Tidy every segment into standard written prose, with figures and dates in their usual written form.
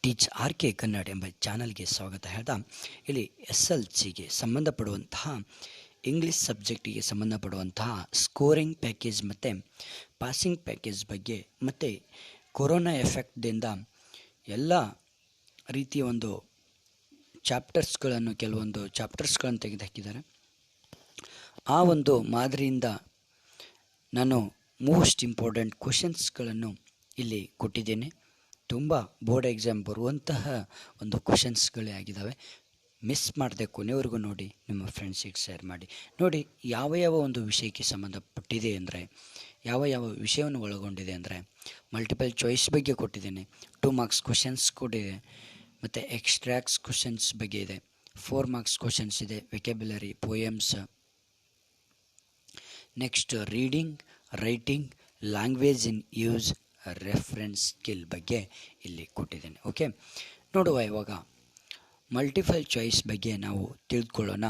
Teach R K Kannada ಎಂಬ ಚಾನಲ್ಗೆ ಸ್ವಾಗತ ಹೇಳ್ತಾ, ಇಲ್ಲಿ SLCಗೆ ಸಂಬಂಧಪಡುವಂತಹ ಇಂಗ್ಲೀಷ್ ಸಬ್ಜೆಕ್ಟಿಗೆ ಸಂಬಂಧಪಡುವಂತಹ ಸ್ಕೋರಿಂಗ್ ಪ್ಯಾಕೇಜ್ ಮತ್ತು ಪಾಸಿಂಗ್ ಪ್ಯಾಕೇಜ್ ಬಗ್ಗೆ ಮತ್ತು ಕೊರೋನಾ ಎಫೆಕ್ಟ್ದಿಂದ ಎಲ್ಲ ರೀತಿಯ ಒಂದು ಕೆಲವೊಂದು ಚಾಪ್ಟರ್ಸ್ಗಳನ್ನು ತೆಗೆದುಹಾಕಿದ್ದಾರೆ. ಆ ಒಂದು ಮಾದರಿಯಿಂದ ನಾನು ಮೋಸ್ಟ್ ಇಂಪಾರ್ಟೆಂಟ್ ಕ್ವೆಶನ್ಸ್ಗಳನ್ನು ಇಲ್ಲಿ ಕೊಟ್ಟಿದ್ದೇನೆ. ತುಂಬ ಬೋರ್ಡ್ ಎಕ್ಸಾಮ್ ಬರುವಂತಹ ಒಂದು ಕ್ವೆಶನ್ಸ್ಗಳೇ ಆಗಿದ್ದಾವೆ. ಮಿಸ್ ಮಾಡದೆ ಕೊನೆವರೆಗೂ ನೋಡಿ, ನಿಮ್ಮ ಫ್ರೆಂಡ್ಸಿಗೆ ಶೇರ್ ಮಾಡಿ. ನೋಡಿ ಯಾವ ಒಂದು ವಿಷಯಕ್ಕೆ ಸಂಬಂಧಪಟ್ಟಿದೆ ಅಂದರೆ, ಯಾವ ವಿಷಯವನ್ನು ಒಳಗೊಂಡಿದೆ ಅಂದರೆ, ಮಲ್ಟಿಪಲ್ ಚಾಯ್ಸ್ ಬಗ್ಗೆ ಕೊಟ್ಟಿದ್ದೇನೆ, 2 ಮಾರ್ಕ್ಸ್ ಕ್ವೆಶನ್ಸ್ ಕೊಟ್ಟಿದೆ, ಮತ್ತು ಎಕ್ಸ್ಟ್ರಾಕ್ಟ್ಸ್ ಕ್ವೆಶನ್ಸ್ ಬಗ್ಗೆ ಇದೆ, 4 ಮಾರ್ಕ್ಸ್ ಕ್ವೆಶನ್ಸ್ ಇದೆ, vocabulary, poems, next reading, writing, language in use, reference skill ಬಗ್ಗೆ ಇಲ್ಲಿ ಕೊಟ್ಟಿದ್ದೇನೆ. ಓಕೆ, ನೋಡುವ ಇವಾಗ ಮಲ್ಟಿಪಲ್ ಚಾಯ್ಸ್ ಬಗ್ಗೆ ನಾವು ತಿಳಿದುಕೊಳ್ಳೋಣ.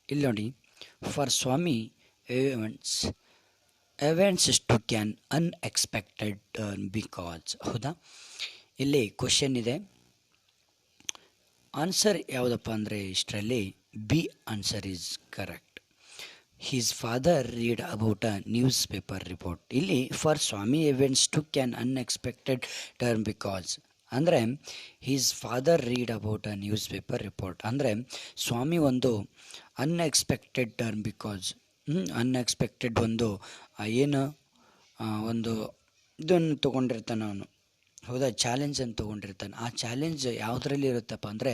ಇಲ್ಲಿ ನೋಡಿ, for Swami events took an unexpected turn because, ಹೌದಾ, ಇಲ್ಲಿ ಕ್ವಶನ್ ಇದೆ. ಆನ್ಸರ್ ಯಾವುದಪ್ಪ ಅಂದರೆ ಇಷ್ಟರಲ್ಲಿ B answer is correct. His father read about a newspaper report. ಇಲ್ಲಿ for Swami events took an unexpected turn because ಅಂದರೆ his father read about a newspaper report ಅಂದರೆ ಸ್ವಾಮಿ ಒಂದು ಅನ್ಎಕ್ಸ್ಪೆಕ್ಟೆಡ್ ಟರ್ನ್ ಬಿಕಾಸ್ ಅನ್ಎಕ್ಸ್ಪೆಕ್ಟೆಡ್ ಒಂದು ಒಂದು ಇದನ್ನು ತೊಗೊಂಡಿರ್ತಾನೆ ಅವನು, ಹೌದಾ, ಚಾಲೆಂಜನ್ನು ತೊಗೊಂಡಿರ್ತಾನೆ. ಆ ಚಾಲೆಂಜ್ ಯಾವುದರಲ್ಲಿ ಇರುತ್ತಪ್ಪ ಅಂದರೆ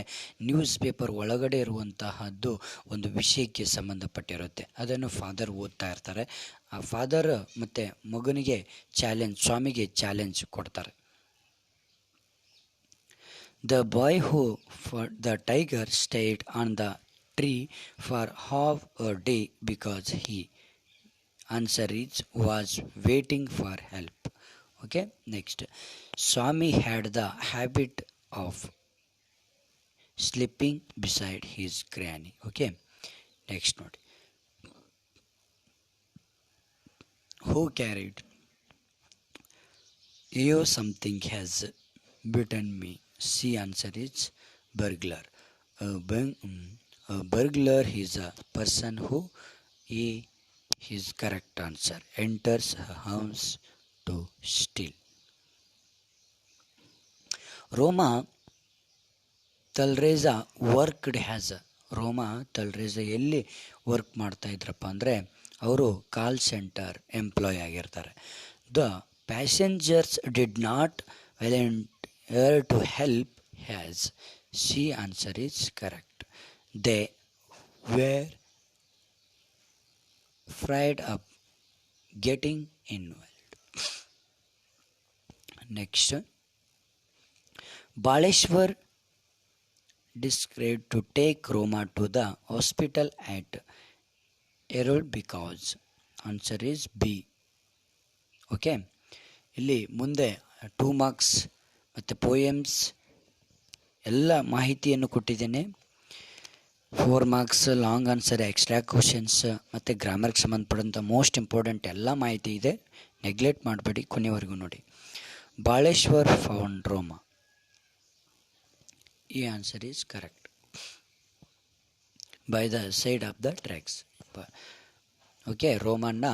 ನ್ಯೂಸ್ ಪೇಪರ್ ಒಳಗಡೆ ಇರುವಂತಹದ್ದು ಒಂದು ವಿಷಯಕ್ಕೆ ಸಂಬಂಧಪಟ್ಟಿರುತ್ತೆ. ಅದನ್ನು ಫಾದರ್ ಓದ್ತಾ ಇರ್ತಾರೆ. ಆ ಫಾದರ್ ಮತ್ತು ಮಗನಿಗೆ ಸ್ವಾಮಿಗೆ ಚಾಲೆಂಜ್ ಕೊಡ್ತಾರೆ. The boy who for the tiger stayed on the tree for half a day because he answer is was waiting for help. Okay, next, Swami had the habit of sleeping beside his granny. Okay, next note, who carried you something has bitten me. C answer is burglar. A burglar is a person who his correct answer enters a house to steal. Roma Talreza worked as a ರೋಮಾ Talreja ಎಲ್ಲಿ work ಮಾಡ್ತಾ ಇದ್ರಪ್ಪ ಅಂದರೆ ಅವರು call centre employee ಆಗಿರ್ತಾರೆ. The passengers did not volunteer to help has C answer is correct. They were afraid of getting involved. Next, Baleshwar decided to take Roma to the hospital at Erol because answer is B. Okay, ಇಲ್ಲಿ ಮುಂದೆ 2 marks ಮತ್ತು poems ಎಲ್ಲ ಮಾಹಿತಿಯನ್ನು ಕೊಟ್ಟಿದ್ದೇನೆ. 4 marks long answer, extra questions ಮತ್ತು ಗ್ರಾಮರ್ಗೆ ಸಂಬಂಧಪಟ್ಟಂಥ most important ಎಲ್ಲ ಮಾಹಿತಿ ಇದೆ. ನೆಗ್ಲೆಕ್ಟ್ ಮಾಡಬೇಡಿ, ಕೊನೆವರೆಗೂ ನೋಡಿ. ಬಾಳೇಶ್ವರ್ ಫೌಂಡ್ ರೋಮಾ, ಈ answer is correct. By the side of the tracks. Okay, ರೋಮನ್ನ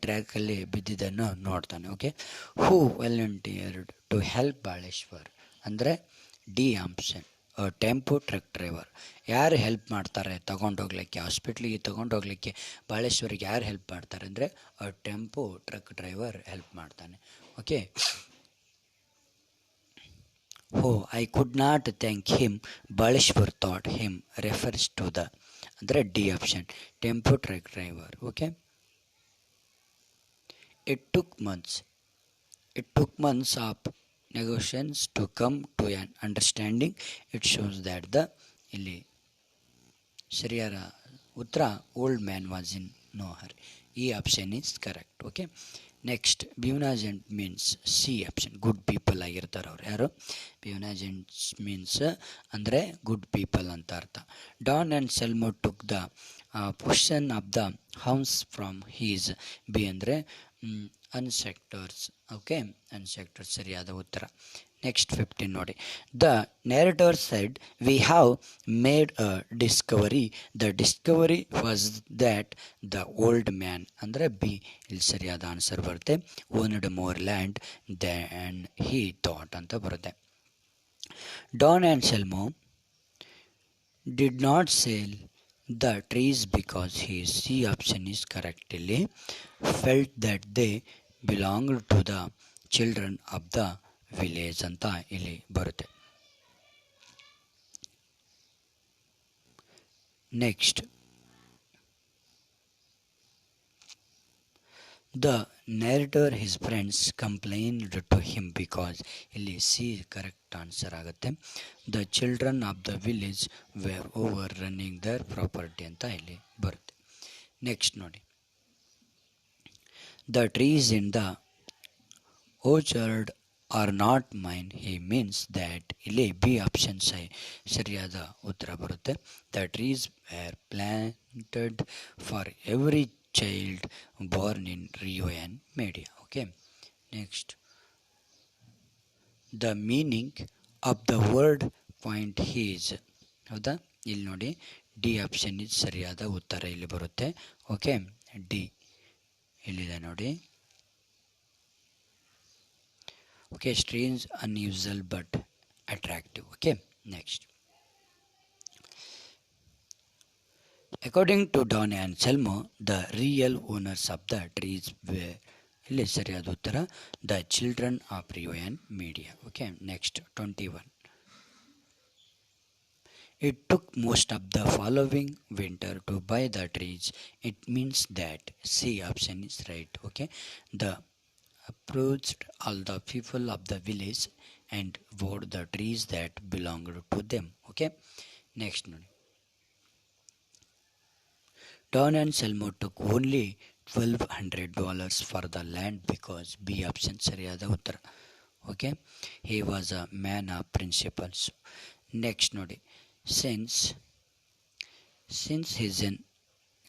ಟ್ರ್ಯಾಕಲ್ಲಿ ಬಿದ್ದಿದ್ದನ್ನು ನೋಡ್ತಾನೆ. Okay, who volunteered to help Baleshwar ಅಂದರೆ D option, tempo truck driver. ಯಾರು ಹೆಲ್ಪ್ ಮಾಡ್ತಾರೆ ತಗೊಂಡೋಗ್ಲಿಕ್ಕೆ, ಹಾಸ್ಪಿಟ್ಲಿಗೆ ತಗೊಂಡೋಗ್ಲಿಕ್ಕೆ ಬಾಳೇಶ್ವರಿಗೆ ಯಾರು ಹೆಲ್ಪ್ ಮಾಡ್ತಾರೆ ಅಂದರೆ ಟೆಂಪೋ ಟ್ರಕ್ ಡ್ರೈವರ್ ಹೆಲ್ಪ್ ಮಾಡ್ತಾನೆ. Okay, I could not thank him, Baleshwar thought him refers to the ಅಂದರೆ D option, tempo truck driver. Okay, it took months of negotiations to come to an understanding. It shows that ಇಲ್ಲಿ ಸರಿಯಾದ ಉತ್ತರ old man was in no hurry. ಈ option is correct. Okay, next, buena gente means C option, good people ಆಗಿರ್ತಾರೆ ಅವ್ರು. ಯಾರು? Buena gentes means ಅಂದರೆ good people ಅಂತ ಅರ್ಥ. Don Anselmo took the position of the house from his. B ಅಂದರೆ ancestors. Okay, ancestors ಸರಿಯಾದ ಉತ್ತರ. ನೆಕ್ಸ್ಟ್ 15 ನೋಡಿ. The narrator said we have made a discovery. The discovery was that the old man ಅಂದರೆ B ಇಲ್ಲಿ ಸರಿಯಾದ answer ಬರುತ್ತೆ. Owned more land than he thought ಅಂತ ಬರುತ್ತೆ. Don Anselmo did not sale the trees because his C option is correctly felt that they belonged to the children of the village ಅಂತ ಇಲ್ಲಿ ಬರುತ್ತೆ. Next the narrator his friends complained to him because ಇಲ್ಲಿ C correct answer ಆಗುತ್ತೆ. the children of the village were overrunning their property ಅಂತ ಇಲ್ಲಿ ಬರುತ್ತೆ. Next ನೋಡಿ. the trees in the orchard are not mine he means that ಇಲ್ಲಿ B option ಸರಿಯಾದ ಉತ್ತರ ಬರುತ್ತೆ. the trees were planted for every child born in Rio and Media. Okay, next the meaning of the word point is ಹೌದಾ, ಇಲ್ಲಿ ನೋಡಿ D option ಇದು ಸರಿಯಾದ ಉತ್ತರ ಇಲ್ಲಿ ಬರುತ್ತೆ. ಓಕೆ, ಡಿ ಇಲ್ಲಿದೆ ನೋಡಿ. Okay, strange, unusual but attractive. Okay, next according to Don and Selmo the real owners of the trees were ಇಲ್ಲಿ ಸರಿಯಾದ ಉತ್ತರ the children of Rio and Media. Okay, next 21. It took most of the following winter to buy the trees. It means that C option is right. Okay, the approached all the people of the village and bought the trees that belonged to them. Okay, next one. Don and Selmo took only $1,200 for the land because B option ಸರಿಯಾದ ಉತ್ತರ. Okay, he was a man of principles. Next ನೋಡಿ, since is an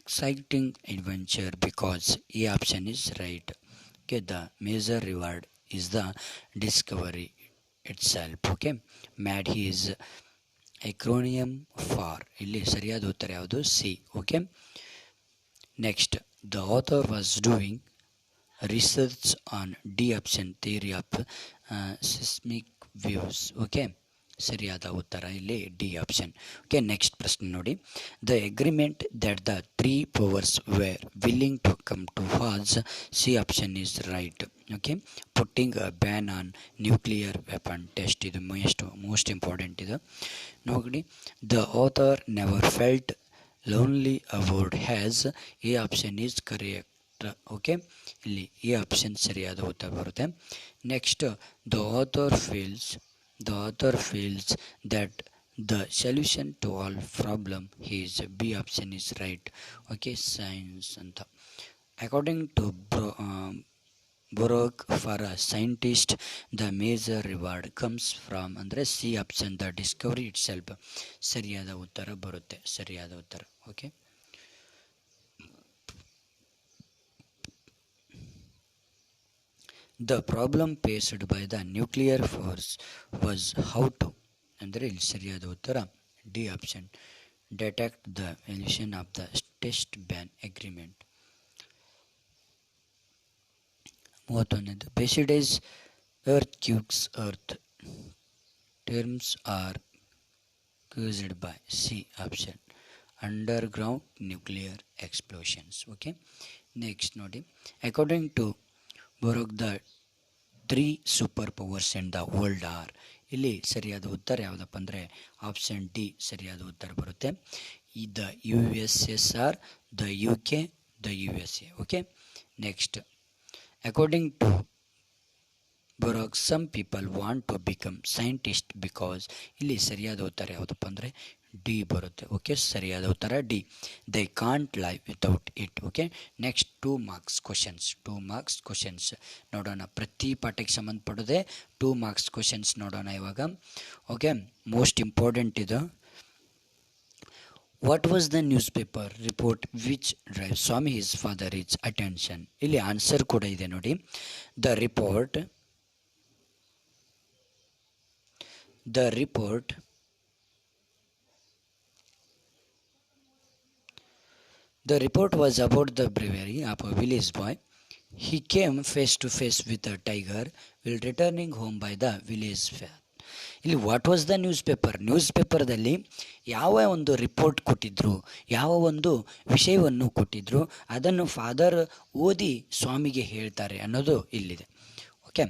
exciting adventure because A option is right. Okay, the major reward is the discovery itself. Okay, mad he is acronym for ಇಲ್ಲಿ ಸರಿಯಾದ ಉತ್ತರ ಯಾವುದು? C. Okay, next the author was doing research on D option theory of seismic waves. Okay, ಸರಿಯಾದ ಉತ್ತರ ಇಲ್ಲಿ D option. Okay, next ಪ್ರಶ್ನೆ ನೋಡಿ. The agreement that the 3 powers were willing to come to was C option is right. Okay, putting a ban on nuclear weapon test. ಇದು most important ಇದು ನೋಡಿ. The author never felt lonely about has. A option is correct. Okay, ಇಲ್ಲಿ A option ಸರಿಯಾದ ಉತ್ತರ ಬರುತ್ತೆ. Next the author feels that the solution to all problem is B option is right. Okay, science ಅಂತ. According to Baruch, for a scientist the major reward comes from ಅಂದರೆ C option the Discovery it self. ಸರಿಯಾದ ಉತ್ತರ ಬರುತ್ತೆ, ಸರಿಯಾದ ಉತ್ತರ. Okay, the problem faced by the nuclear force was how to ಅಂದರೆ ಇಲ್ಲಿ ಸರಿಯಾದ ಉತ್ತರ D option detect the violation of the test ban agreement. 31. Besides earthquakes, earth terms are caused by C option underground nuclear explosions. Okay, next ನೋಡಿ. According to Baruch, the 3 super powers in the world are. ಇಲ್ಲಿ ಸರಿಯಾದ ಉತ್ತರ ಯಾವುದಪ್ಪ ಅಂದರೆ option D ಸರಿಯಾದ ಉತ್ತರ ಬರುತ್ತೆ. The USSR, the UK, the USA. Okay, next according to Baruch, some people want to become scientist because ಇಲ್ಲಿ ಸರಿಯಾದ ಉತ್ತರ ಯಾವುದಪ್ಪ ಅಂದರೆ ಡಿ ಬರುತ್ತೆ. ಓಕೆ, ಸರಿಯಾದ ಉತ್ತರ D. They can't live without it. Okay, next 2 marks questions ನೋಡೋಣ. ಪ್ರತಿ ಪಾಠಕ್ಕೆ ಸಂಬಂಧಪಡೋದೆ 2 marks ಕ್ವಶನ್ಸ್ ನೋಡೋಣ ಇವಾಗ. ಓಕೆ, ಮೋಸ್ಟ್ ಇಂಪಾರ್ಟೆಂಟ್ ಇದು. What was the newspaper report which drive Swami his father is attention. ಇಲ್ಲಿ ಆನ್ಸರ್ ಕೂಡ ಇದೆ ನೋಡಿ. The report The report The report was about the bravery of a village boy. He came face to face with a tiger while returning home by the village fair. ಇಲ್ಲಿ what was the news ಪೇಪರ್ದಲ್ಲಿ ಯಾವ ಒಂದು report ಕೊಟ್ಟಿದ್ರು, ಯಾವ ಒಂದು ವಿಷಯವನ್ನು ಕೊಟ್ಟಿದ್ರು, ಅದನ್ನು father ಓದಿ ಸ್ವಾಮಿಗೆ ಹೇಳ್ತಾರೆ ಅನ್ನೋದು ಇಲ್ಲಿದೆ. Okay,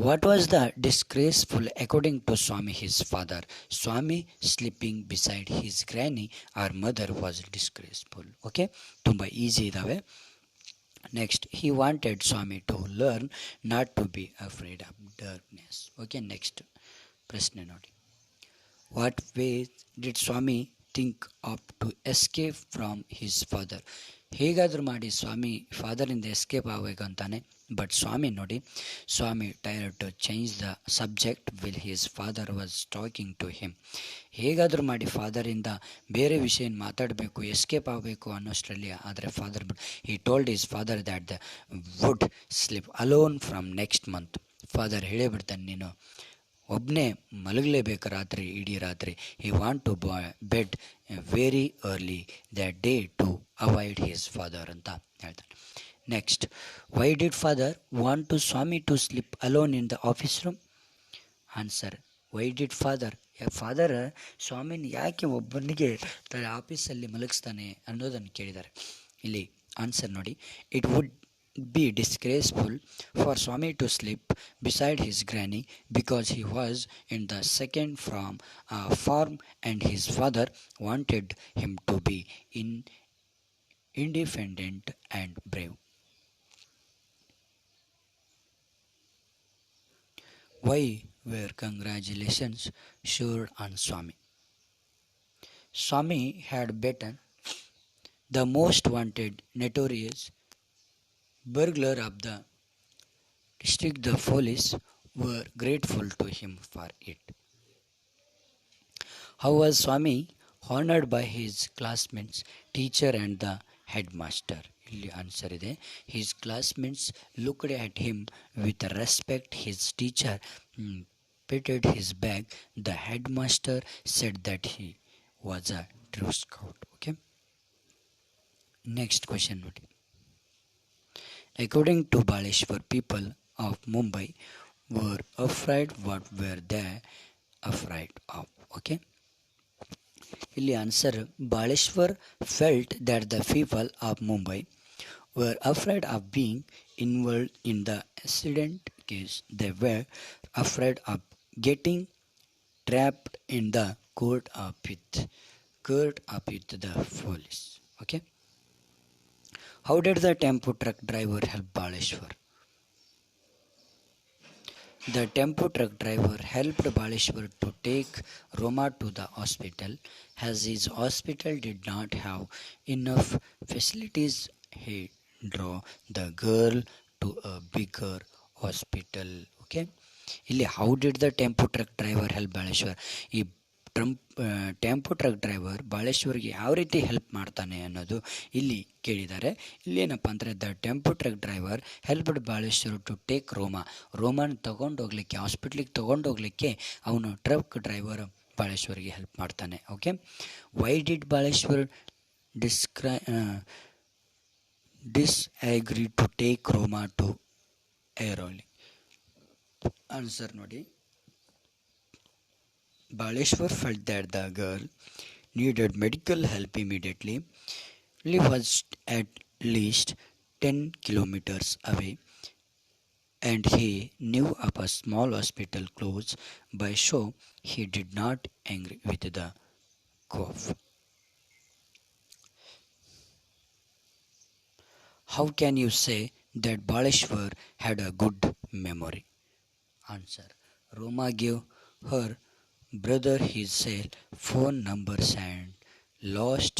what was the disgraceful according to Swami his father? Swami sleeping beside his granny or mother was disgraceful. Okay, ತುಂಬ ಈಸಿ ಇದ್ದಾವೆ. Next, he wanted Swami to learn not to be afraid of darkness. Okay, next ಪ್ರಶ್ನೆ ನೋಡಿ. What way did Swami think of to escape from his father? ಹೇಗಾದರೂ ಮಾಡಿ ಸ್ವಾಮಿ ಫಾದರಿಂದ escape ಆಗಬೇಕಂತಾನೆ. But Swami ನೋಡಿ, Swami tried to change the subject will his father was talking to him. ಹೇಗಾದರೂ ಮಾಡಿ ಫಾದರಿಂದ ಬೇರೆ ವಿಷಯ ಮಾತಾಡಬೇಕು, ಎಸ್ಕೇಪ್ ಆಗಬೇಕು ಅನ್ನೋಷ್ಟರಲ್ಲಿ, ಆದರೆ father he told his father that the would sleep alone from next month. Father ಹೇಳೇ ನೀನು ಒಬ್ಬನೇ ಮಲಗಲೇಬೇಕು ರಾತ್ರಿ, ಇಡೀ ರಾತ್ರಿ. He want to bed very early that day to avoid his father ಅಂತ ಹೇಳ್ತಾನೆ. Next, why did father want to Swami to sleep alone in the office room? Answer, why did father ಸ್ವಾಮಿನ ಯಾಕೆ ಒಬ್ಬನಿಗೆ ಆಫೀಸಲ್ಲಿ ಮಲಗಿಸ್ತಾನೆ ಅನ್ನೋದನ್ನು ಕೇಳಿದ್ದಾರೆ. ಇಲ್ಲಿ ಆನ್ಸರ್ ನೋಡಿ, it would be disgraceful for Swami to sleep beside his granny because he was in the second farm and his father wanted him to be independent and brave. Why were congratulations showered on Swami? Swami had beaten the most wanted notorious burglar of the district. The police were grateful to him for it. How was Swami honored by his classmates, teacher and the headmaster? ಇಲ್ಲಿ answer ಇದೆ, his classmates looked at him with respect. His teacher patted his back. The headmaster said that he was a true scout. Okay, next question ನೋಡಿ. According to Baleshwar, people of Mumbai were afraid. What were they afraid of? Okay, ಇಲ್ಲಿ answer, Baleshwar felt that the people of Mumbai were afraid of being involved in the accident case. They were afraid of getting trapped in the court of with the police. Okay, how did the tempo truck driver help Baleshwar? The tempo truck driver helped Baleshwar to take Roma to the hospital. As his hospital did not have enough facilities, he drove the girl to a bigger hospital. Okay, ಇಲ್ಲಿ how did the tempo truck driver help Baleshwar? ಈ tempo truck driver ಬಾಳೇಶ್ವರ್ಗೆ ಯಾವ ರೀತಿ help ಮಾಡ್ತಾನೆ ಅನ್ನೋದು ಇಲ್ಲಿ ಕೇಳಿದ್ದಾರೆ. ಇಲ್ಲಿ ಏನಪ್ಪ ಅಂದರೆ, the tempo truck driver helped Baleshwar to take ರೋಮಾನ ತೊಗೊಂಡೋಗ್ಲಿಕ್ಕೆ, ಹಾಸ್ಪಿಟ್ಲಿಗೆ ತೊಗೊಂಡೋಗ್ಲಿಕ್ಕೆ ಅವನು ಟ್ರಕ್ ಡ್ರೈವರ್ ಬಾಳೇಶ್ವರ್ಗೆ ಹೆಲ್ಪ್ ಮಾಡ್ತಾನೆ. Okay, why did Baleshwar disagree to take Roma to Airoli? Answer ನೋಡಿ, Baleshwar felt that the girl needed medical help immediately. He was at least 10 kilometers away and he knew of a small hospital close by, so he did not agree with the cough. How can you say that Baleshwar had a good memory? Answer, Roma gave her brother his cell phone numbers and lost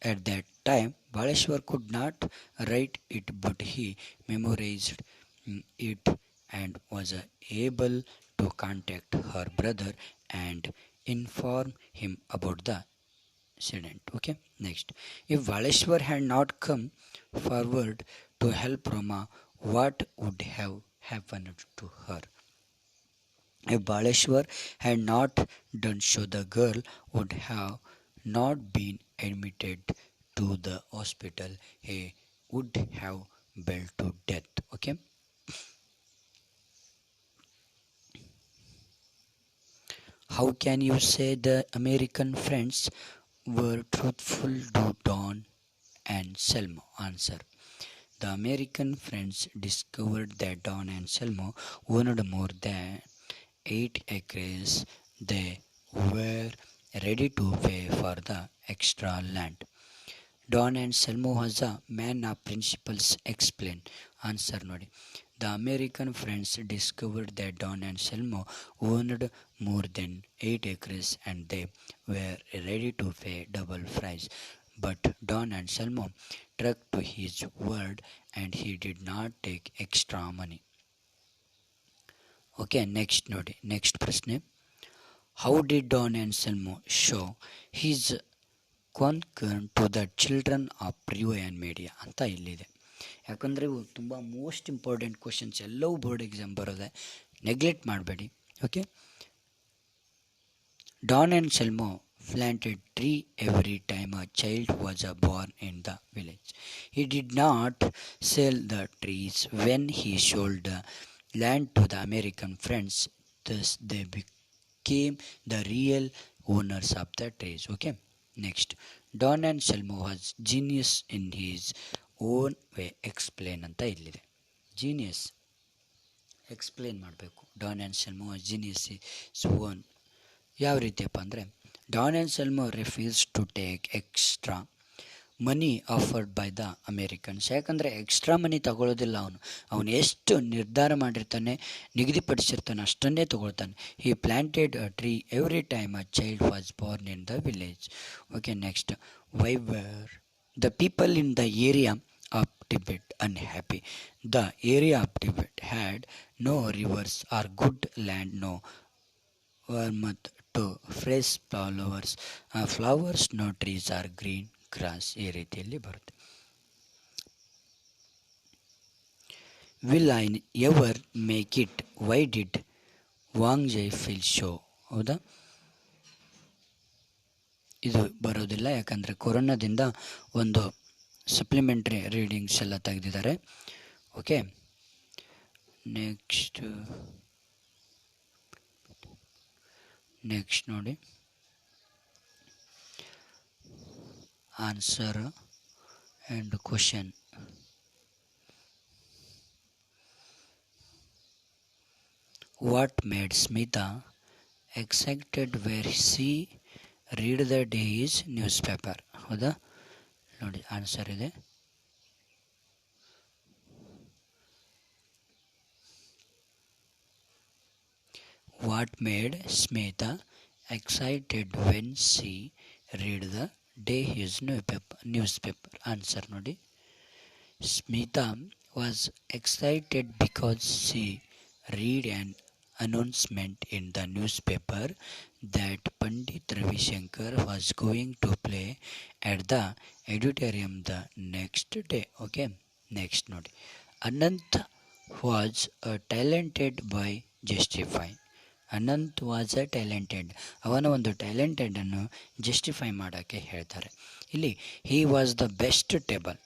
at that time. Baleshwar could not write it, but he memorized it and was able to contact her brother and inform him about the incident. Okay, next, if Baleshwar had not come forward to help Roma, what would have happened to her? If Baleshwar had not done so, the girl would have not been admitted to the hospital. He would have bled to death. Okay. How can you say the American friends were truthful to Don and Selma? Answer. The American friends discovered that Don and Selma owned more than 8 acres. They were ready to pay for the extra land. Don and Selma was a man of principles. Explain. Answer ನೋಡಿ. The American friends discovered that Don and Selma owned more than 8 acres and they were ready to pay double price. But Don and Selma stuck to his word and he did not take extra money. Okay, next ನೋಡಿ. Next ಪ್ರಶ್ನೆ. How did Don and Selma show his concern to the children of Rio and Media ಅಂತ ಇಲ್ಲಿದೆ. ಯಾಕಂದರೆ ಇವು ತುಂಬ most important questions, ಎಲ್ಲವೂ board exam ಬರೋದೆ, neglect ಮಾಡಬೇಡಿ. Okay. Don and Selma planted tree every time a child was born in the village. He did not sell the trees when he sold the land to the American friends. Thus they became the real owners of the trees. Okay. Next, Don and Selma was genius in his own way. Explain ಅಂತ ಇಲ್ಲಿದೆ. Genius explain ಮಾಡಬೇಕು. Don Anselmo was genius is own. ಯಾವ ರೀತಿಯಪ್ಪ ಅಂದರೆ, Don Anselmo refuse to take extra money offered by the Americans. ಯಾಕಂದರೆ extra money ತಗೊಳ್ಳೋದಿಲ್ಲ. ಅವನು ಎಷ್ಟು ನಿರ್ಧಾರ ಮಾಡಿರ್ತಾನೆ, ನಿಗದಿಪಡಿಸಿರ್ತಾನೆ, ಅಷ್ಟನ್ನೇ ತಗೊಳ್ತಾನೆ. He planted a tree every time a child was born in the village. Okay. Next, why were the people in the area of Tibet unhappy? The area of Tibet had no rivers are good land, no warmth to fresh flowers, no trees are green grass. ಈ ರೀತಿಯಲ್ಲಿ ಬರುತ್ತೆ. Will I ever make it? Why did Wang Jai feel show? ಹೌದಾ, ಇದು ಬರೋದಿಲ್ಲ ಯಾಕಂದರೆ ಕೊರೋನಾದಿಂದ ಒಂದು supplementary readings ಎಲ್ಲ ತೆಗೆದಿದ್ದಾರೆ. ಓಕೆ. ನೆಕ್ಸ್ಟ್ ನೋಡಿ, answer and question. What made Smita excited where she read the day's newspaper? ಹೌದಾ, ನೋಡಿ ಆನ್ಸರ್ ಇದೆ. What made Smita excited when she read the day his newspaper? Answer ನೋಡಿ. Smita was excited because she read an announcement in the newspaper that Pandit Ravi Shankar was going to play at the auditorium the next day. Okay. Next ನೋಡಿ, Anant was a talented by Justify. Anant was a talented. ಅವನ ಒಂದು ಟ್ಯಾಲೆಂಟೆಡನ್ನು justify ಮಾಡೋಕ್ಕೆ ಹೇಳ್ತಾರೆ. ಇಲ್ಲಿ he was the best table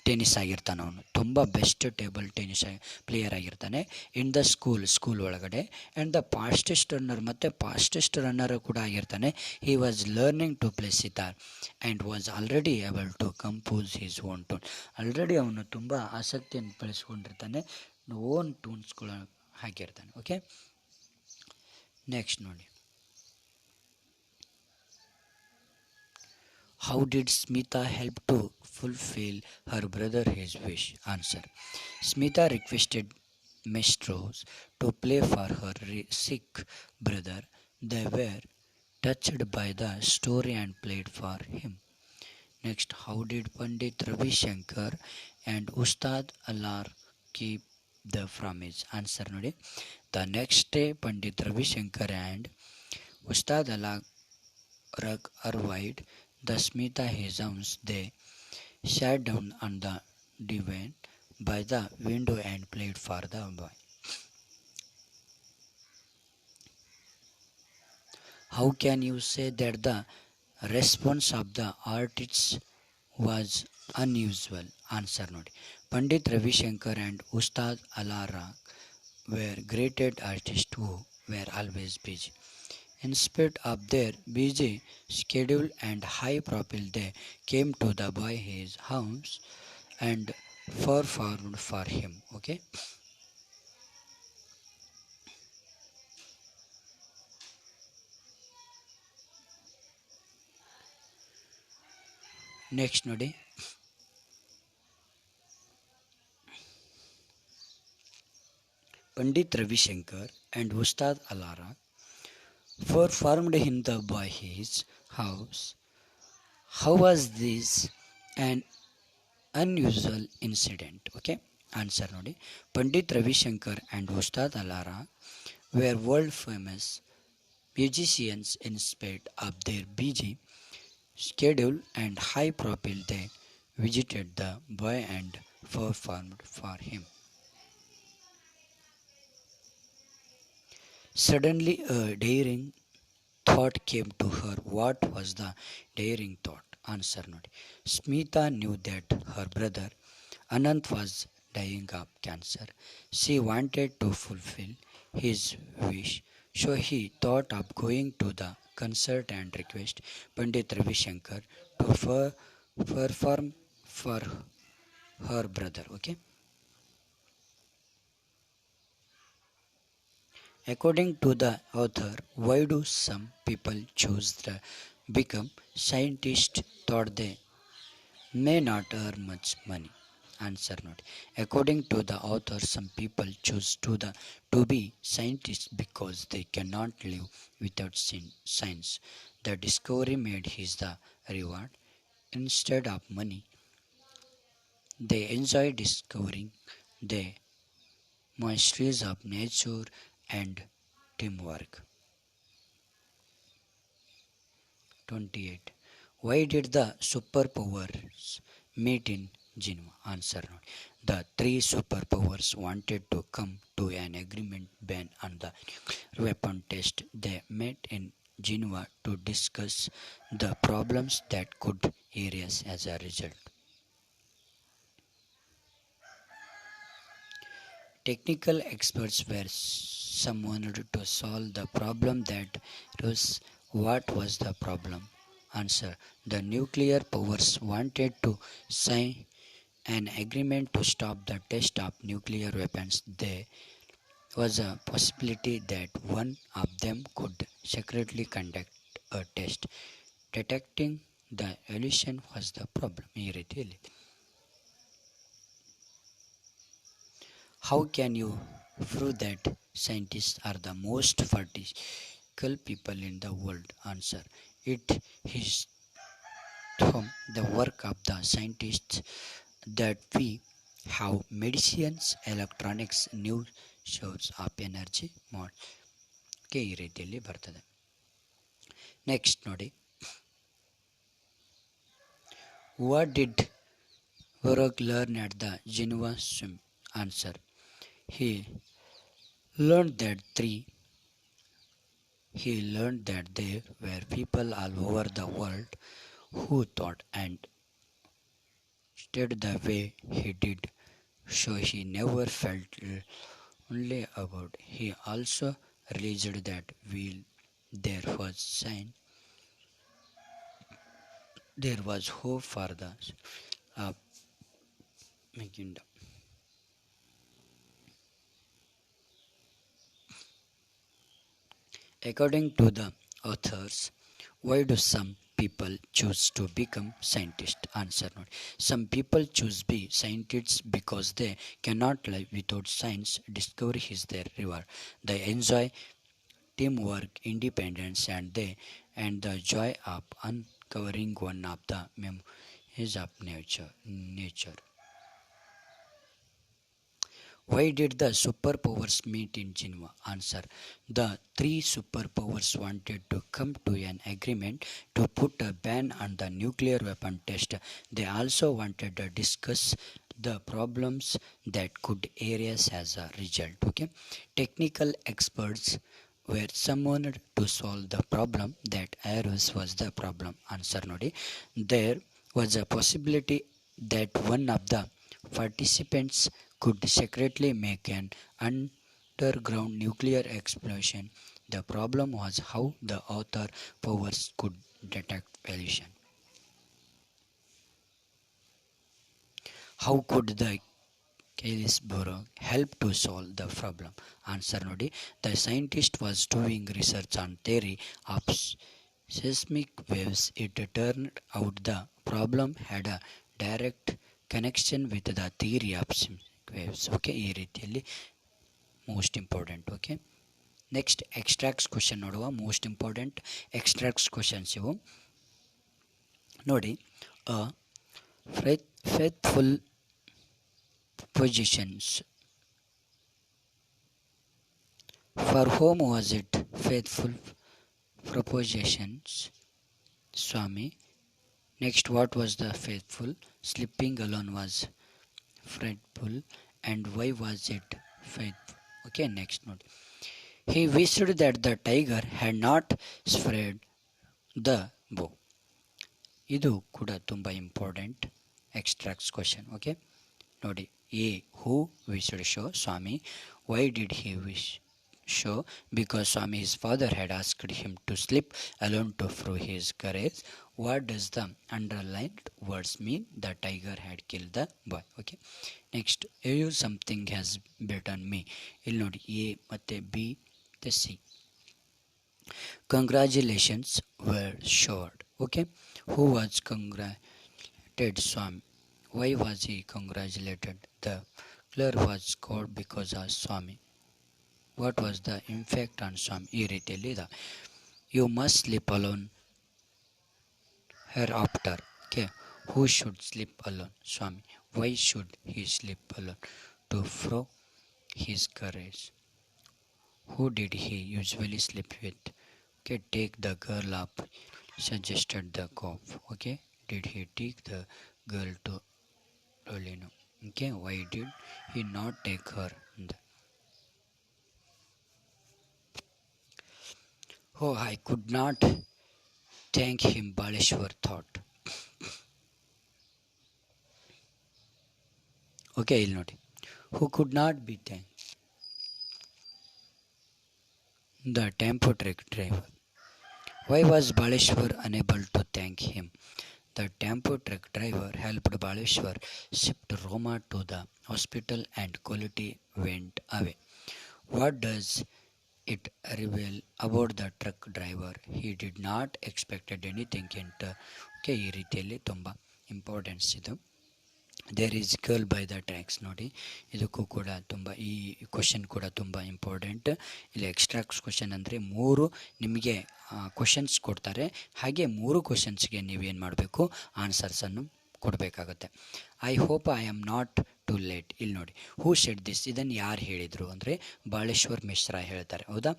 tennis ಆಗಿರ್ತಾನೆ. ಅವನು ತುಂಬ ಬೆಸ್ಟ್ ಟೇಬಲ್ ಟೆನ್ನಿಸ್ ಪ್ಲೇಯರ್ ಆಗಿರ್ತಾನೆ ಇನ್ ದ ಸ್ಕೂಲ್ ಒಳಗಡೆ. ಆ್ಯಂಡ್ ದ ಫಾಸ್ಟೆಸ್ಟ್ ರನ್ನರ್, ಮತ್ತು ಫಾಸ್ಟೆಸ್ಟ್ ರನ್ನರ್ ಕೂಡ ಆಗಿರ್ತಾನೆ. He was learning to play sitar and was already able to compose his own tune. Already ಅವನು ತುಂಬ ಆಸಕ್ತಿಯನ್ನು ಬೆಳೆಸ್ಕೊಂಡಿರ್ತಾನೆ, ಓನ್ ಟೂನ್ಸ್ಗಳು ಹಾಕಿರ್ತಾನೆ. ಓಕೆ. ನೆಕ್ಸ್ಟ್ ನೋಡಿ, how did Smita help to fulfil her brother his wish? Answer. Smita requested maestros to play for her sick brother. They were touched by the story and played for him. Next, how did Pandit Ravi Shankar and Ustad ಅಲಾರ್ keep the promise? Answer ನೋಡಿ. The next day, Pandit Ravi Shankar and Ustad Allah arrived. The Smita Hizams, they sat down on the divan by the window and played for the boy. How can you say that the response of the artists was unusual? Answer ನೋಡಿ. Pandit Ravishankar and Ustad Alara were great artists who were always busy. In spite of their busy schedule and high profile, they came to the boy his house and performed for him. Okay. Next ನೋಡಿ. Pandit Ravishankar and Ustad Alara performed in the boy his house. How was this an unusual incident? Okay. Answer ನೋಡಿ. Pandit Ravishankar and Ustad Alara were world famous musicians. In spite of their busy schedule and high profile, they visited the boy and performed for him. Suddenly a daring thought came to her. What was the daring thought? Answer ನೋಡಿ. Smita knew that her brother Anant was dying of cancer. She wanted to fulfill his wish, so he thought of going to the concert and request Pandit Ravishankar to perform for her brother. Okay. According to the author, why do some people choose to become scientists? Thought they may not earn much money. Answer not. According to the author, some people choose to be scientists because they cannot live without science. The discovery made is the reward. Instead of money, they enjoy discovering the mysteries of nature and teamwork. 28. Why did the superpowers meet in Geneva? Answer. The three superpowers wanted to come to an agreement ban on the weapon test. They met in Geneva to discuss the problems that could arise as a result. Technical experts were summoned to solve the problem that was. What was the problem? Answer. The nuclear powers wanted to sign an agreement to stop the test of nuclear weapons. There was a possibility that one of them could secretly conduct a test. Detecting the illusion was the problem. ಈ ರೀತಿಯಲ್ಲಿ How can you prove that scientists are the most practical people in the world? Answer. It is from the work of the scientists that we have medicines, electronics, new source of energy K ಈ ರೀತಿಯಲ್ಲಿ ಬರ್ತದೆ. Next ನೋಡಿ. What did Baruch learn at the Geneva swim? Answer. He learned that there were people all over the world who thought and stayed the way he did, so he never felt lonely about. He also realized that while there was sign, there was hope for the kingdom. According to the authors, why do some people choose to become scientists? Answer not. Some people choose be scientists because they cannot live without science. Discovery is their reward. They enjoy teamwork, independence, and the joy of uncovering one of the memories of nature. Why did the superpowers meet in Geneva? Answer. The three superpowers wanted to come to an agreement to put a ban on the nuclear weapon test. They also wanted to discuss the problems that could arise as a result. Okay. Technical experts were summoned to solve the problem that arose was the problem. Answer ನೋಡಿ. There was a possibility that one of the participants could secretly make an underground nuclear explosion. The problem was how the author powers could detect pollution. How could the Caylesborough help to solve the problem? Answer ನೋಡಿ. The scientist was doing research on theory of seismic waves. It turned out the problem had a direct connection with the theory of seismic waves. Okay, ಈ ರೀತಿಯಲ್ಲಿ most important. Okay, next extracts question ನೋಡುವ. Most important extracts questions ಇವು ನೋಡಿ. faithful positions. For whom was it faithful propositions? Swami. Next, what was the faithful? Sleeping alone was fretful. And why was it faithful? Okay, next note. He wished that the tiger had not spread the bow. ಇದು ಕೂಡ ತುಂಬ important extracts question. Okay ನೋಡಿ. A, who wished show Swami. Why did he wish show? Because Swami his father had asked him to sleep alone to prove his courage. What does the underlined words mean? The tiger had killed the boy. Okay, next. you something has bitten me. ಇಲ್ಲಿ ನೋಡಿ, A ಮತ್ತು B ಮತ್ತು C. Congratulations were short. Okay, who was congratulated? Swami. Why was he congratulated? The clerk was called because of Swami. What was the impact on Swami? ಈ ರೀತಿಯಲ್ಲಿ ಇದೆ. You must sleep alone hereafter. Okay, who should sleep alone? Swami. Why should he sleep alone? To prove his courage. Who did he usually sleep with? Okay, take the girl up, suggested the cop. Okay, did he take the girl to Rolino? Okay, why did he not take her? Oh, I could not thank him, Baleshwar thought. Okay, ಇಲ್ಲಿ ನೋಡಿ. Who could not be thanked? The tempo truck driver. Why was Baleshwar unable to thank him? The tempo truck driver helped Baleshwar shift Roma to the hospital and quality went away. What does it reveal about the truck driver? He did not expected anything enter. Okay, ಈ ರೀತಿಯಲ್ಲಿ ತುಂಬ importance ಇದು. There is girl by the tracks ನೋಡಿ. ಇದಕ್ಕೂ ಕೂಡ ತುಂಬ ಈ question ಕೂಡ ತುಂಬ ಇಂಪಾರ್ಟೆಂಟ್. ಇಲ್ಲಿ ಎಕ್ಸ್ಟ್ರಾಕ್ಟ್ಸ್ ಕ್ವಶನ್ ಅಂದರೆ 3 ನಿಮಗೆ ಕ್ವಶನ್ಸ್ ಕೊಡ್ತಾರೆ. ಹಾಗೆ 3 ಕ್ವಶನ್ಸ್ಗೆ ನೀವೇನು ಮಾಡಬೇಕು, ಆನ್ಸರ್ಸನ್ನು ಕೊಡಬೇಕಾಗತ್ತೆ. I hope I am not to late. ಇಲ್ಲಿ ನೋಡಿ, ಹೂ ಶೆಡ್ ದಿಸ್, ಇದನ್ನು ಯಾರು ಹೇಳಿದರು ಅಂದರೆ ಬಾಳೇಶ್ವರ್ ಮಿಶ್ರಾ ಹೇಳ್ತಾರೆ. ಹೌದಾ?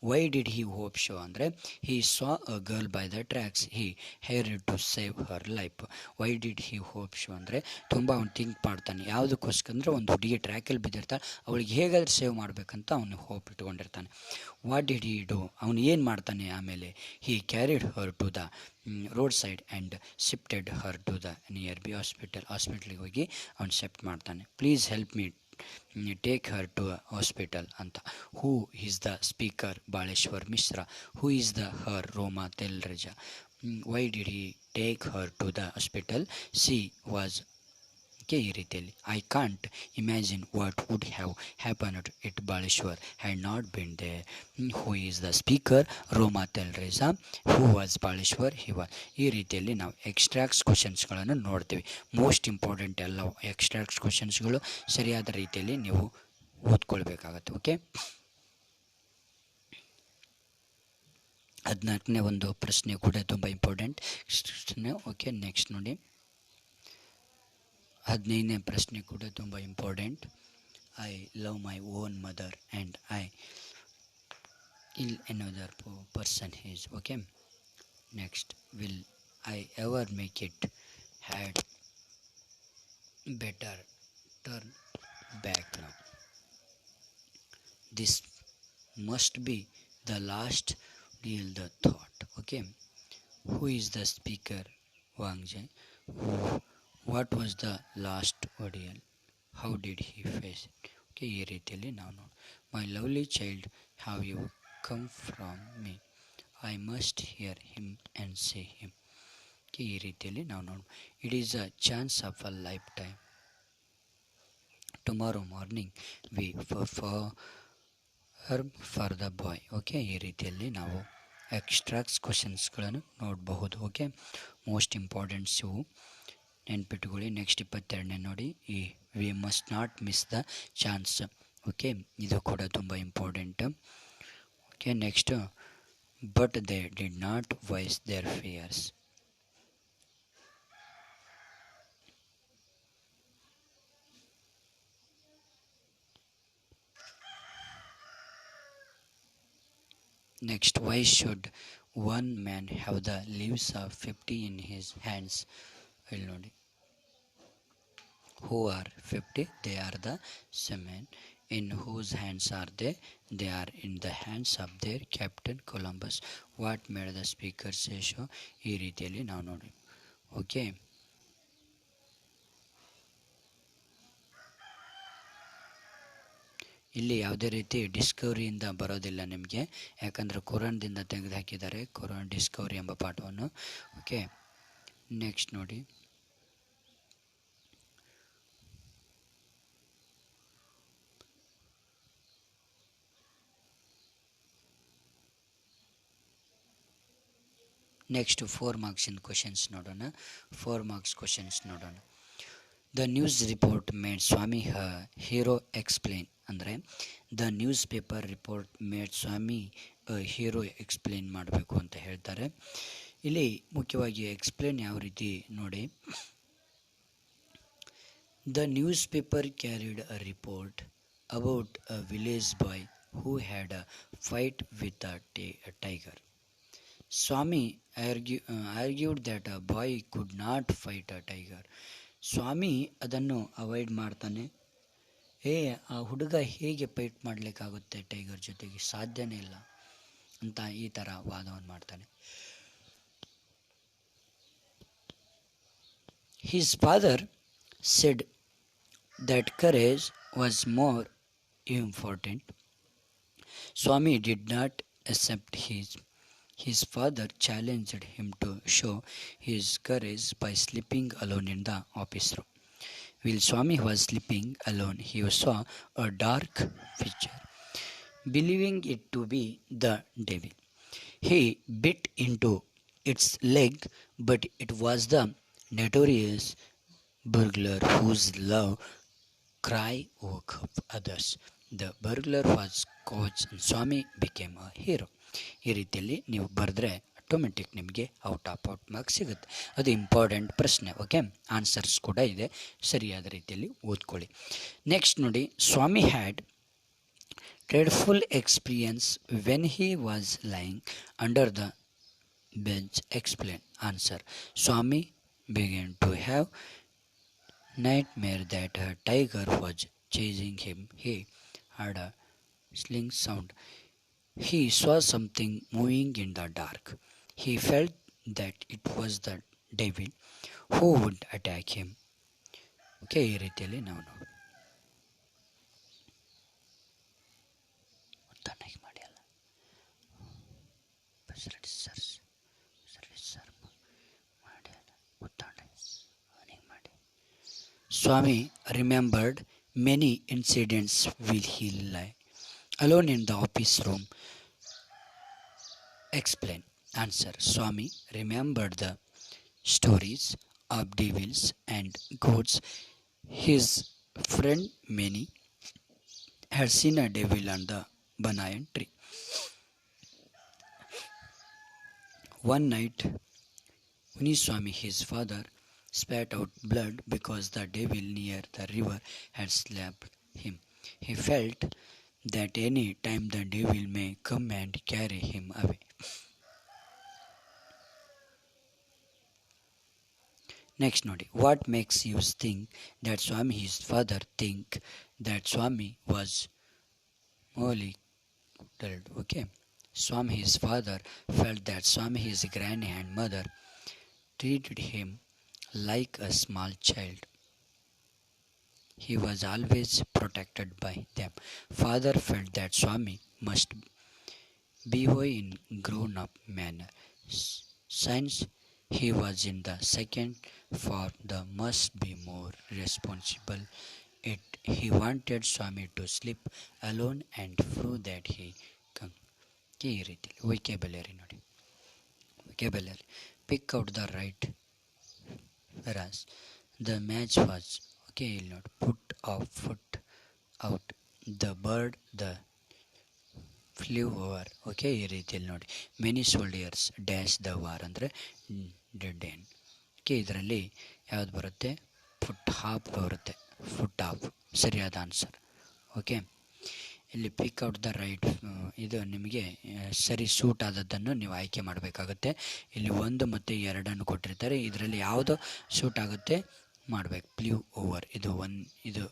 Why did he hope show ಅಂದರೆ he saw a girl by the tracks, he hurried to save her life. Why did he hope show ಅಂದರೆ ತುಂಬ ಅವ್ನು ಥಿಂಕ್ ಮಾಡ್ತಾನೆ. ಯಾವುದಕ್ಕೋಸ್ಕರ ಒಂದು ಹುಡುಗಿ ಟ್ರ್ಯಾಕಲ್ಲಿ ಬಿದ್ದಿರ್ತಾಳೆ, ಅವಳಿಗೆ ಹೇಗಾದ್ರೂ ಸೇವ್ ಮಾಡಬೇಕಂತ ಅವನು ಹೋಪ್ ಇಟ್ಕೊಂಡಿರ್ತಾನೆ. What did he do? ಅವನು ಏನು ಮಾಡ್ತಾನೆ ಆಮೇಲೆ? He carried her to the road side and shifted her to the nearby ಹಾಸ್ಪಿಟಲ್ಗೆ ಹೋಗಿ ಅವ್ನು ಶಿಫ್ಟ್ ಮಾಡ್ತಾನೆ. Please help me take her to hospital ಅಂತ. Who is the speaker? Baleshwar Mishra. Who is the her? Roma Telreja. Why did he take her to the hospital? She was. ಈ ರೀತಿಯಲ್ಲಿ I can't imagine what would have happened it Baleshwar had not been there. Who is the speaker? Roma Telreja. Who was Baleshwar? He was. ಈ ರೀತಿಯಲ್ಲಿ ನಾವು extracts ಕ್ವಶನ್ಸ್ಗಳನ್ನು ನೋಡ್ತೀವಿ. Most important ಎಲ್ಲ extracts ಕ್ವಶನ್ಸ್ಗಳು ಸರಿಯಾದ ರೀತಿಯಲ್ಲಿ ನೀವು ಓದ್ಕೊಳ್ಬೇಕಾಗತ್ತೆ. ಓಕೆ, 14ನೇ ಒಂದು ಪ್ರಶ್ನೆ ಕೂಡ ತುಂಬ ಇಂಪಾರ್ಟೆಂಟ್. ಓಕೆ, ನೆಕ್ಸ್ಟ್ ನೋಡಿ, 15ನೇ ಪ್ರಶ್ನೆ ಕೂಡ ತುಂಬ important. I love my own mother and I ill another person is. Okay, next, will I ever make it had better turn back now. This must be the last deal the thought. Okay, who is the speaker? Wang Zheng. What was the last ordeal? How did he face it? Okay, ಈ ರೀತಿಯಲ್ಲಿ ನಾವು ನೋಡಿ, my lovely child have you come from me, I must hear him and say him. Okay, ಈ ರೀತಿಯಲ್ಲಿ ನಾವು ನೋಡಿ, it is a chance of a lifetime. Tomorrow morning we for the boy. Okay, ಈ ರೀತಿಯಲ್ಲಿ ನಾವು ಎಕ್ಸ್ಟ್ರಾಕ್ಸ್ ಕ್ವಶನ್ಸ್ಗಳನ್ನು ನೋಡಬಹುದು. Okay, most importance ಇವು ನೆನ್ಪಿಟ್ಕೊಳ್ಳಿ. ನೆಕ್ಸ್ಟ್ 22ನೇ ನೋಡಿ, ಈ we must not miss the chance. Okay, ಇದು ಕೂಡ ತುಂಬ important. Okay, next, but they did not voice their fears. Next, why should one man have the leaves of 50 in his hands? Will ನೋಡಿ, who are 50? They are the seamen. In whose hands are they? They are in the hands of their captain Columbus. What made the speaker say so? ಈ ರೀತಿಯಲ್ಲಿ ನಾವು ನೋಡಿ. Okay, ಇಲ್ಲಿ ಯಾವುದೇ ರೀತಿ ಡಿಸ್ಕವರಿಯಿಂದ ಬರೋದಿಲ್ಲ ನಿಮಗೆ, ಯಾಕಂದರೆ ಕುರಾನ್ದಿಂದ ತೆಗೆದು ಹಾಕಿದ್ದಾರೆ ಕುರಾನ್ ಡಿಸ್ಕವರಿ ಎಂಬ ಪಾಠವನ್ನು. ಓಕೆ, ನೆಕ್ಸ್ಟ್ ನೋಡಿ, ನೆಕ್ಸ್ಟ್ 4 ಮಾರ್ಕ್ಸಿನ ಕ್ವಶನ್ಸ್ ನೋಡೋಣ. 4 ಮಾರ್ಕ್ಸ್ ಕ್ವಶನ್ಸ್ ನೋಡೋಣ. The news report made Swami hero explain. ಅಂದರೆ the newspaper report made Swami hero explain ಮಾಡಬೇಕು ಅಂತ ಹೇಳ್ತಾರೆ. ಇಲ್ಲಿ ಮುಖ್ಯವಾಗಿ ಎಕ್ಸ್ಪ್ಲೇನ್ ಯಾವ ರೀತಿ ನೋಡಿ, the newspaper carried a report about a village boy who had a fight with a tiger. Swami argued that a boy could not fight a tiger. Swami ಅದನ್ನು avoid ಮಾಡ್ತಾನೆ. ಆ ಹುಡುಗ ಹೇಗೆ ಫೈಟ್ ಮಾಡಲಿಕ್ಕಾಗುತ್ತೆ ಟೈಗರ್ ಜೊತೆಗೆ, ಸಾಧ್ಯನೇ ಇಲ್ಲ ಅಂತ ಈ ಥರ ವಾದವನ್ನು ಮಾಡ್ತಾನೆ. His father said that courage was more important. Swami did not accept his father challenged him to show his courage by sleeping alone in the office room. While Swami was sleeping alone, he saw a dark figure. Believing it to be the devil, he bit into its leg, but it was the notorious burglar whose loud cry woke up others. The burglar was caught and Swami became a hero. ಈ ರೀತಿಯಲ್ಲಿ ನೀವು ಬರೆದ್ರೆ automatic ನಿಮಗೆ out marks ಸಿಗುತ್ತೆ. ಅದು important ಪ್ರಶ್ನೆ. Okay, answers ಕೂಡ ಇದೆ, ಸರಿಯಾದ ರೀತಿಯಲ್ಲಿ ಓದ್ಕೊಳ್ಳಿ. ನೆಕ್ಸ್ಟ್ ನೋಡಿ, ಸ್ವಾಮಿ had dreadful experience when he was lying under the bench. Explain. Answer. Swami began to have nightmare that a tiger was chasing him. He heard a sling sound. He saw something moving in the dark. He felt that it was the devil who would attack him. Okay, ಈ ರೀತಿಯಲ್ಲಿ ನಾವು ನೋಡಿ. Swami remembered many incidents while he lay alone in the office room. Explain. Answer. Swami remembered the stories of devils and gods. His friend Mani had seen a devil on the banyan tree. One night, Muniswami, his father, spat out blood because the devil near the river had slapped him. He felt that any time the devil may come and carry him away. Next ನೋಡಿ, what makes you think that Swami, his father, think that Swami was molested? Okay, Swami, his father, felt that Swami, his grandmother, treated him like a small child. He was always protected by them. Father felt that Swami must behave in grown-up manner. Since he was in the second form, the must be more responsible. He wanted Swami to sleep alone and prove that he can. ಈ ರೀತಿಯಲ್ಲಿ vocabulary ನೋಡಿ, vocabulary pick out the right whereas the match was okay. ಇಲ್ಲಿ ನೋಡಿ, put off, foot out, the bird, the flew over. Okay, ಈ ರೀತಿಯಲ್ಲಿ ನೋಡಿ, many ಸೋಲ್ಡಿಯರ್ಸ್ dash the war ಅಂದರೆ dead end. Okay, ಇದರಲ್ಲಿ ಯಾವ್ದು ಬರುತ್ತೆ? ಫುಟ್ ಹಾಫ್ ಬರುತ್ತೆ, ಫುಟ್ ಹಾಫ್ ಸರಿಯಾದ ಆನ್ಸರ್. ಓಕೆ, ಇಲ್ಲಿ ಪಿಕ್ ಔಟ್ ದ ರೈಟ್, ಇದು ನಿಮಗೆ ಸರಿ ಸೂಟ್ ಆದದ್ದನ್ನು ನೀವು ಆಯ್ಕೆ ಮಾಡಬೇಕಾಗುತ್ತೆ. ಇಲ್ಲಿ 1 ಮತ್ತು 2 ಕೊಟ್ಟಿರ್ತಾರೆ, ಇದರಲ್ಲಿ ಯಾವುದು ಸೂಟ್ ಆಗುತ್ತೆ ಮಾಡಬೇಕು. ಫ್ಲೂ ಓವರ್ ಇದು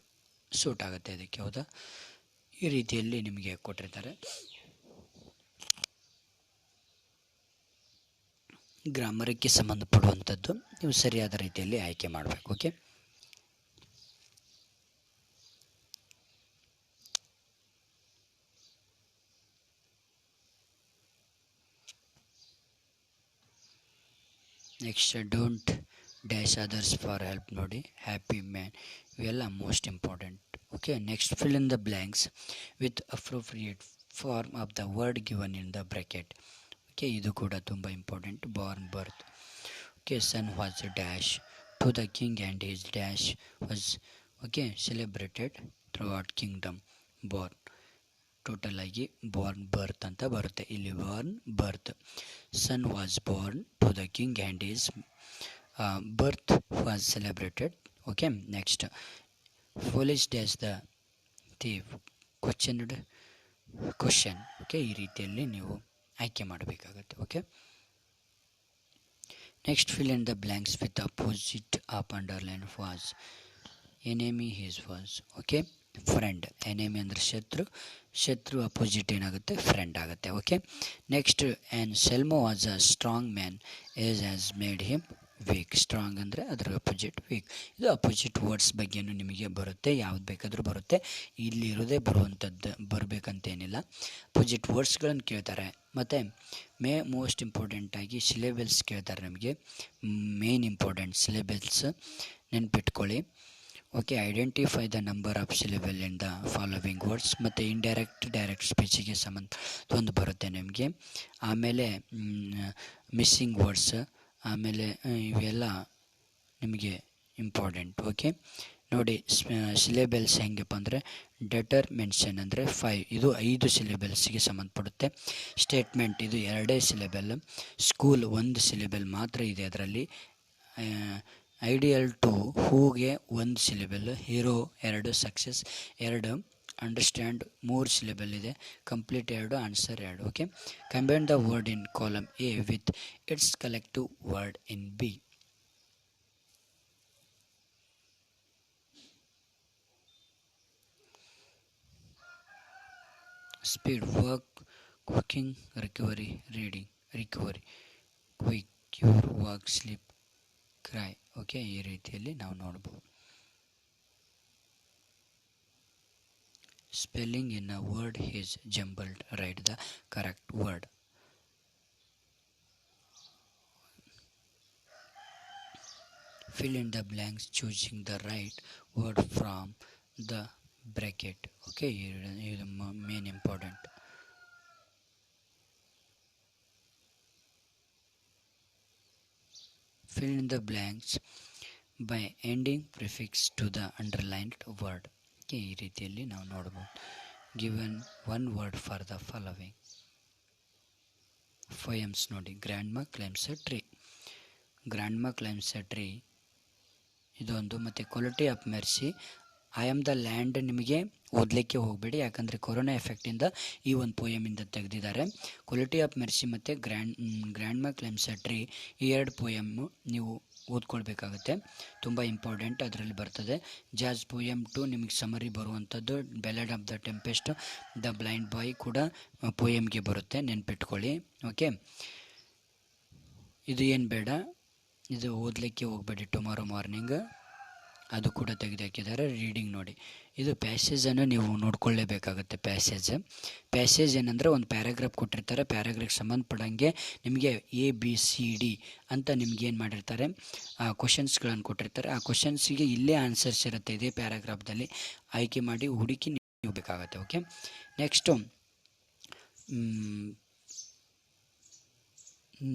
ಸೂಟ್ ಆಗುತ್ತೆ ಇದಕ್ಕೆ, ಹೌದಾ? ಈ ರೀತಿಯಲ್ಲಿ ನಿಮಗೆ ಕೊಟ್ಟಿರ್ತಾರೆ. ಗ್ರಾಮರ್ಗೆ ಸಂಬಂಧಪಡುವಂಥದ್ದು ನೀವು ಸರಿಯಾದ ರೀತಿಯಲ್ಲಿ ಆಯ್ಕೆ ಮಾಡಬೇಕು. Okay, next don't dash others for help ನೋಡಿ, ಹ್ಯಾಪಿ ಮ್ಯಾನ್, ಇವೆಲ್ಲ most important. Okay, next fill in the blanks with appropriate form of the word given in the bracket. Okay, ಇದು ಕೂಡ ತುಂಬ important. Born, birth. Okay, son was dash to the king and his dash was okay celebrated throughout kingdom. Born total ಆಗಿ born, birth ಅಂತ ಬರುತ್ತೆ. ಇಲ್ಲಿ born, birth. Son was born to the king and his birth was celebrated. Okay, next foolish dash the thief question. Okay, ಈ ರೀತಿಯಲ್ಲಿ ನೀವು ಆಯ್ಕೆ ಮಾಡಬೇಕಾಗುತ್ತೆ. Okay, next fill in the blanks with opposite of underline was enemy, his was. Okay, friend. Enemy ಅಂದರೆ ಶತ್ರು opposite ಏನಾಗುತ್ತೆ? Friend ಆಗುತ್ತೆ. Okay, next Anselmo was a strong man as has made him weak. Strong ಅಂದರೆ ಅದರ opposite weak. ಇದು opposite words ಬಗ್ಗೆಯೂ ನಿಮಗೆ ಬರುತ್ತೆ, ಯಾವ್ದು ಬೇಕಾದರೂ ಬರುತ್ತೆ. ಇಲ್ಲಿರೋದೇ ಬರುವಂಥದ್ದು ಬರಬೇಕಂತೇನಿಲ್ಲ, ಅಪೋಸಿಟ್ ವರ್ಡ್ಸ್ಗಳನ್ನು ಕೇಳ್ತಾರೆ. ಮತ್ತು ಮೋಸ್ಟ್ ಇಂಪಾರ್ಟೆಂಟಾಗಿ ಸಿಲೆಬಲ್ಸ್ ಕೇಳ್ತಾರೆ ನಮಗೆ. ಮೇನ್ ಇಂಪಾರ್ಟೆಂಟ್ ಸಿಲೆಬಲ್ಸ್ ನೆನ್ಪಿಟ್ಕೊಳ್ಳಿ. Okay, identify the number of syllable in the following words. ಮತ್ತು ಡೈರೆಕ್ಟ್ ಸ್ಪೀಚಿಗೆ ಸಂಬಂಧ ಒಂದು ಬರುತ್ತೆ ನಿಮಗೆ. ಆಮೇಲೆ ಮಿಸ್ಸಿಂಗ್ ವರ್ಡ್ಸ್, ಆಮೇಲೆ ಇವೆಲ್ಲ ನಿಮಗೆ ಇಂಪಾರ್ಟೆಂಟ್. ಓಕೆ, ನೋಡಿ, ಸಿಲೆಬಲ್ಸ್ ಹೆಂಗಪ್ಪ ಅಂದರೆ ಡೆಟರ್ಮೆನ್ಷನ್ ಅಂದರೆ 5, ಇದು 5 ಸಿಲೆಬಲ್ಸ್ಗೆ ಸಂಬಂಧಪಡುತ್ತೆ. ಸ್ಟೇಟ್ಮೆಂಟ್ ಇದು 2 ಸಿಲೆಬಲ್. ಸ್ಕೂಲ್ 1 ಸಿಲೆಬಲ್ ಮಾತ್ರ ಇದೆ ಅದರಲ್ಲಿ. ಐಡಿಯಲ್ ಟು ಹೂಗೆ 1 syllable. Hero 2, success 2, understand 3 syllable ಇದೆ. Complete 2, answer 2. Okay, combine the word in column A with its collective word in B. Speed, work, cooking, recovery, reading. Recovery, quick, cure, work, sleep, cry. Okay, ಈ ರೀತಿಯಲ್ಲಿ ನಾವು ನೋಡ್ಬೋದು. Spelling in a word is jumbled. Write the correct word. Fill in the blanks choosing the right word from the bracket. Okay, ಇದು main important. Fill in the blanks by ending prefix to the underlined word. Okay, ಈ ರೀತಿಯಲ್ಲಿ ನಾವು ನೋಡಬಹುದು. Given one word for the following poems ನೋಡಿ. Grandma climbs a tree. Grandma climbs a tree ಇದೊಂದು. ಮತ್ತು quality of mercy, I am the land ನಿಮಗೆ ಓದಲಿಕ್ಕೆ ಹೋಗಬೇಡಿ, ಯಾಕಂದರೆ ಕೊರೋನಾ ಎಫೆಕ್ಟಿಂದ ಈ ಒಂದು ಪೋಯಮಿಂದ ತೆಗೆದಿದ್ದಾರೆ. ಕ್ವಾಲಿಟಿ ಆಫ್ ಮೆರ್ಸಿ ಮತ್ತು ಗ್ರ್ಯಾಂಡ್ಮಾ ಕ್ಲೈಮ್ಸ್ ಅ ಟ್ರೀ, ಈ 2 ಪೋಯಮ್ಮು ನೀವು ಓದ್ಕೊಳ್ಬೇಕಾಗುತ್ತೆ. ತುಂಬ ಇಂಪಾರ್ಟೆಂಟ್ ಅದರಲ್ಲಿ ಬರ್ತದೆ. ಜಾಜ್ ಪೋಯಮ್ 2 ನಿಮಗೆ ಸಮರಿ ಬರುವಂಥದ್ದು. Ballad of the tempest, the blind boy ಕೂಡ ಪೋಯಮ್ಗೆ ಬರುತ್ತೆ, ನೆನ್ಪಿಟ್ಕೊಳ್ಳಿ. ಓಕೆ, ಇದು ಏನು ಬೇಡ, ಇದು ಓದಲಿಕ್ಕೆ ಹೋಗಬೇಡಿ. ಟುಮಾರೋ ಮಾರ್ನಿಂಗ್ ಅದು ಕೂಡ ತೆಗೆದುಹಾಕಿದ್ದಾರೆ. ರೀಡಿಂಗ್ ನೋಡಿ, ಇದು ಪ್ಯಾಸೇಜನ್ನು ನೀವು ನೋಡ್ಕೊಳ್ಳೇಬೇಕಾಗುತ್ತೆ. ಪ್ಯಾಸೇಜ್ ಏನಂದರೆ ಒಂದು ಪ್ಯಾರಾಗ್ರಾಫ್ ಕೊಟ್ಟಿರ್ತಾರೆ, ಪ್ಯಾರಾಗ್ರಾಫ್ಗೆ ಸಂಬಂಧಪಟ್ಟಂಗೆ ನಿಮಗೆ ABCD ಅಂತ ನಿಮ್ಗೆ ಏನು ಮಾಡಿರ್ತಾರೆ ಕ್ವಶನ್ಸ್ಗಳನ್ನು ಕೊಟ್ಟಿರ್ತಾರೆ. ಆ ಕ್ವಶನ್ಸಿಗೆ ಇಲ್ಲೇ ಆನ್ಸರ್ಸ್ ಇರುತ್ತೆ, ಇದೇ ಪ್ಯಾರಾಗ್ರಾಫ್ದಲ್ಲಿ ಆಯ್ಕೆ ಮಾಡಿ ಹುಡುಕಿ ನೀವು ಬೇಕಾಗುತ್ತೆ. ಓಕೆ,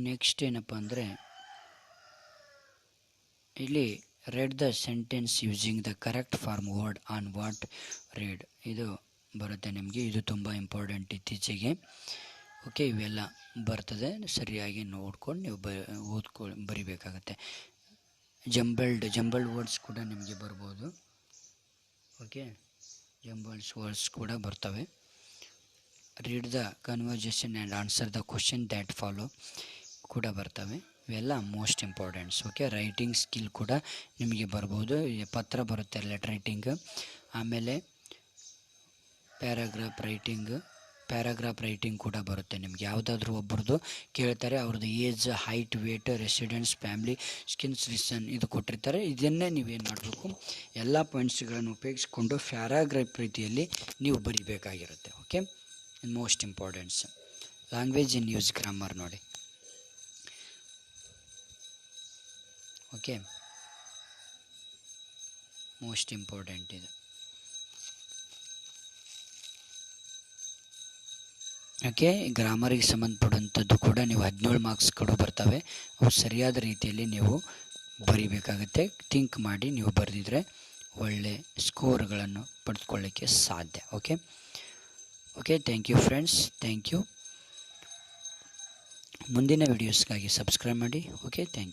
ನೆಕ್ಸ್ಟ್ ಏನಪ್ಪ ಅಂದರೆ ಇಲ್ಲಿ read the sentence using the correct form word on what read ಇದು ಬರುತ್ತೆ ನಿಮಗೆ. ಇದು ತುಂಬ ಇಂಪಾರ್ಟೆಂಟ್ ಇತ್ತೀಚೆಗೆ. ಓಕೆ, ಇವೆಲ್ಲ ಬರ್ತದೆ, ಸರಿಯಾಗಿ ನೋಡ್ಕೊಂಡು ನೀವು ಬರಿಬೇಕಾಗತ್ತೆ. ಜಂಬಲ್ಡ್ ವರ್ಡ್ಸ್ ಕೂಡ ನಿಮಗೆ ಬರ್ಬೋದು. ಓಕೆ, ಜಂಬಲ್ಡ್ ವರ್ಡ್ಸ್ ಕೂಡ ಬರ್ತವೆ. Read the conversation and answer the question that follow ಕೂಡ ಬರ್ತವೆ. ಇವೆಲ್ಲ most importants. Okay, writing skill ಕೂಡ ನಿಮಗೆ ಬರ್ಬೋದು. ಪತ್ರ ಬರುತ್ತೆ, ಲೆಟರ್ ರೈಟಿಂಗ್. ಆಮೇಲೆ ಪ್ಯಾರಾಗ್ರಾಫ್ ರೈಟಿಂಗ್ ಕೂಡ ಬರುತ್ತೆ ನಿಮಗೆ. ಯಾವುದಾದ್ರೂ ಒಬ್ಬರದು ಕೇಳ್ತಾರೆ, ಅವ್ರದ್ದು age, height, weight, residence, family, skins reason ಇದು ಕೊಟ್ಟಿರ್ತಾರೆ. ಇದನ್ನೇ ನೀವೇನು ಮಾಡಬೇಕು, ಎಲ್ಲ ಪಾಯಿಂಟ್ಸ್ಗಳನ್ನು ಉಪಯೋಗಿಸ್ಕೊಂಡು ಪ್ಯಾರಾಗ್ರಾಫ್ ರೀತಿಯಲ್ಲಿ ನೀವು ಬರಿಬೇಕಾಗಿರುತ್ತೆ. Okay, most importants. Language in use, grammar ನೋಡಿ. ಓಕೆ, ಮೋಸ್ಟ್ ಇಂಪಾರ್ಟೆಂಟ್ ಇದು. ಓಕೆ, ಗ್ರಾಮರಿಗೆ ಸಂಬಂಧಪಡುವಂಥದ್ದು ಕೂಡ ನೀವು 17 ಮಾರ್ಕ್ಸ್ ಕೂಡ ಬರ್ತವೆ. ಅವು ಸರಿಯಾದ ರೀತಿಯಲ್ಲಿ ನೀವು ಬರಿಬೇಕಾಗುತ್ತೆ. ಥಿಂಕ್ ಮಾಡಿ ನೀವು ಬರೆದಿದ್ರೆ ಒಳ್ಳೆ ಸ್ಕೋರ್ಗಳನ್ನು ಪಡೆದುಕೊಳ್ಳಿಕ್ಕೆ ಸಾಧ್ಯ. Okay, thank you friends, thank you. ಮುಂದಿನ ವಿಡಿಯೋಸ್ಗಾಗಿ ಸಬ್ಸ್ಕ್ರೈಬ್ ಮಾಡಿ. Okay, thank you.